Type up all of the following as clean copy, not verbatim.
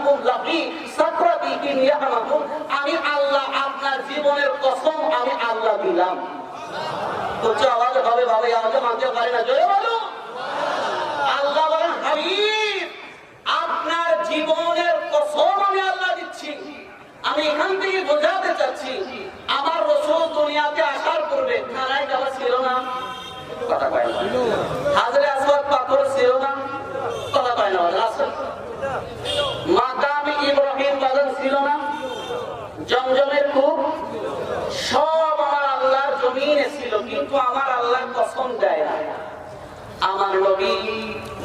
ইন্নাকুম লাফি সাকরাতিহিম ইয়ামাকুম, আমি আল্লাহ আপনার জীবনের কসম আমি আল্লাহ দিলাম। উচ্চ আওয়াজে হবে বাবা, এই আওয়াজে মানতে পারে না, জোরে বলো। আল্লাহ বলেন হাবিব আপনার জীবনের কসম আমি আল্লাহ দিচ্ছি। আমি এখান থেকে বোঝাতে চাচ্ছি আমার রাসূল দুনিয়াতে আসার পূর্বে খানায় কাবা ছিল না, কথা কয় না। হাজরে আসওয়াদ পাথর ছিল না, কথা কয় না। মাকাম ইব্রাহিম বাগান ছিল না, জমজমের কূপ, সব আমার আল্লাহর জমিনে ছিল, কিন্তু আমার আল্লাহ কসম দেয় না। আমার নবী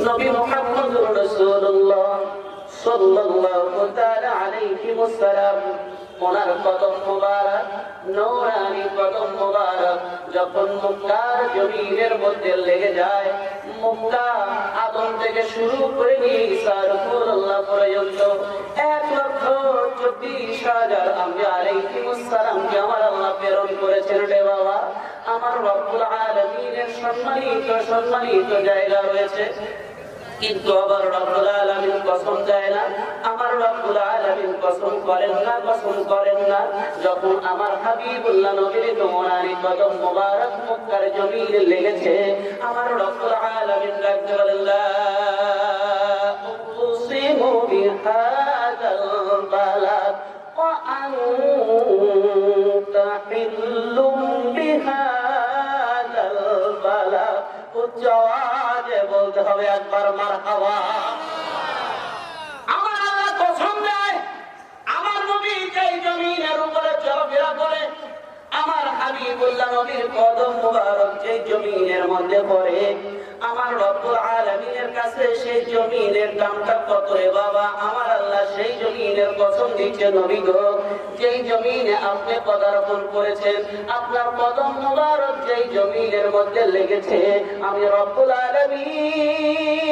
নবী মুহাম্মদুর রাসূলুল্লাহ সাল্লাল্লাহু তাআলা আলাইহি ওয়াসাল্লাম, ওনার কদম মোবারক, নূরানি কদম মোবারক যখন মক্কার জমিনের মধ্যে লেগে যায়, মক্কা আদম থেকে শুরু করে ঈসা রাসূলুল্লাহ পর্যন্ত 1,24,000 আম্বিয়া আলাইহিস সালামকে আমার আল্লাহ প্রেরণ করেছেন। রে বাবা, আমার রব্বুল আলামিনের সম্মানিত জায়গা রয়েছে, কিন্তু আবার রব্বুল আলামিন কসম দেয় না। আমার রব্বুল আলামিন কসম করেন না। যখন আমার হাবিবুল্লাহ নবীর নূরানি কদম মোবারক মক্কার জমিনে লেগেছে, আমার রব্বুল আলামিন ডাকতে বলেন লা উকসিমু বিহাদাল বালাদ ওয়া আনতা হিল্লুম বিহাদাল বালাদ। উচ্চ আওয়াজে বলতে হবে একবার মারহাবা। আমার আল্লাহ কসম দেয়, আমার নবী যেই জমিনের উপরে চলাফেরা করে, আমার হাবিবুল্লাহ নবীর কদম মুবারক যেই জমিনের মধ্যে পড়ে, আমার রব্বুল আলামিনের কাছে সেই জমিনের দামটা কত রে বাবা। আমার আল্লাহ সেই জমিনের কসম দিচ্ছে, নবী গো, যেই জমিনে আপনি পদার্পণ করেছেন, আপনার কদম মুবারক যেই জমিনের মধ্যে লেগেছে, আমি রব্বুল আলামিন